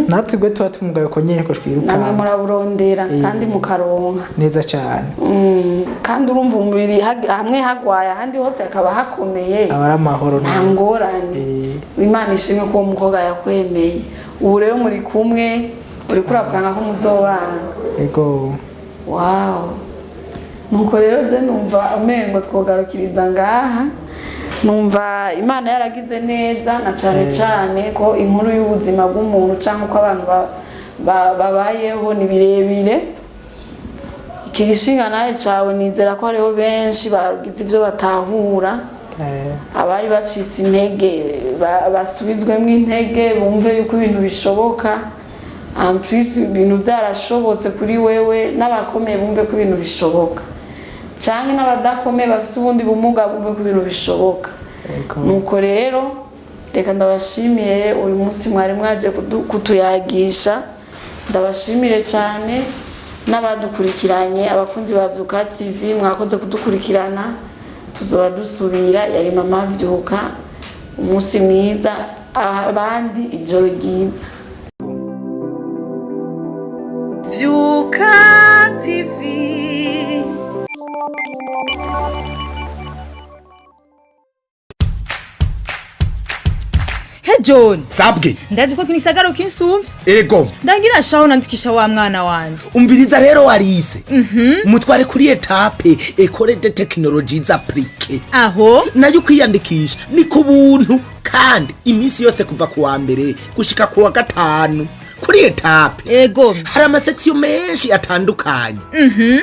Natwe gwe tuba tumugaye ko nyene ko twirukanga. Namwe muraburondera kandi mukaronka. Neza cyane. Kandi urumva umubiri hamwe hagwaya handi hose akaba hakomeye. Abara amahoro ntangorane. Imana ishimwe ko umukobwa yakwemeye. Ubu rero muri kumwe uri kurapanga ko muzobana. Ego. Wow. Nuko rero je numva amengo twogarukiriza ngaha. Numva Imana yaragize neza na cyane ko inkuru y'ubuzima bw'umuntu cyangwa uko abantu babayeho ni birebire. Ikigishinga naye cawe nizera ko hariho benshi bagize ivyo batahura. Abari bacitse intege basubizwemo intege bumve yuko ibintu bishoboka. En plus ibintu byarashobotse kuri wewe n'abakomeye bumve ko ibintu bishoboka. Cyangwa n'abadakomeye bafite ubundi bumuga bumve ko ibintu bishoboka. Nuko rero reka ndabashimire uyu munsi mwari mwaje kutuyagisha. Ndabashimire cyane n'abadukurikiranye abakunzi ba Vyuka TV mwakoze kudukurikirana. Tuzoba dusubira yari mama Vyuka. Umunsi mwiza abandi ijoro ryiza. Vyuka TV. He John, Sabwe. ndazi ko kinisagaro kinsumvye. Ego. Ndangira shaho nandikisha wa mwana wanje. Umviriza rero warise. Mutware kuri etape Ecole de Technologies Appliquées. Aho nayo kwiyandikisha ni ku buntu kandi iminsi yose kuva ku wa mbere gushika ku wa gatanu. Kuri etape ego hari amasection menshi atandukanye.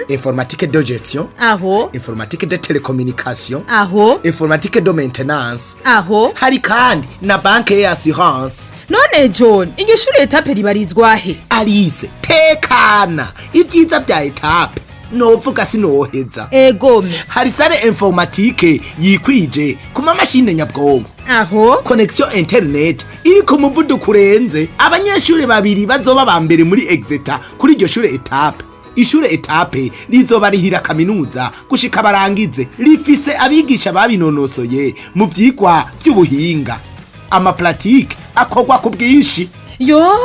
Informatique de gestion, aho informatique de télécommunication, aho informatique de maintenance, aho hari kandi na banque et assurance. None John, iryo shure etape ribarizwa he? Alice tekana ibyiza bya etape novuga sinoheza. Ego hari sale informatique yikwije kuma mashine nyabwonko. Aho connexion internet iri ku muvuduko urenze. Abanyeshuri babiri bazoba bambere muri Exeter kuri iryo shure etape. Ishure etape rizoba rihira kaminuza gushika barangize. Rifise abigisha babinonosoye mu vyigwa by'ubuhinga. Ama pratique akogwa ku bwinshi. Yo,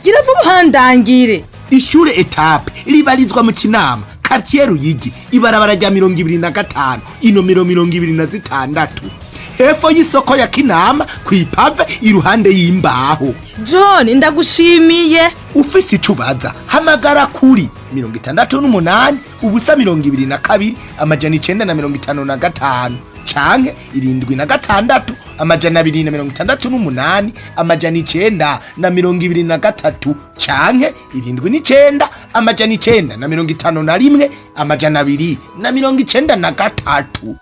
giravuba handangire. Ishure etape ribarizwa mu Kinama, quartier Ruyigi, ibarabara rya 25 inomero 26. Hefo y'isoko ya Kinama kwipave iruhande y'imbaho. John, ndagushimiye. Ufise icubaza hamagara kuri 68 ubusa 22 amajana 955 canke 76 amajana 268 amajana 923 canke 79 amajana 951 amajana 293.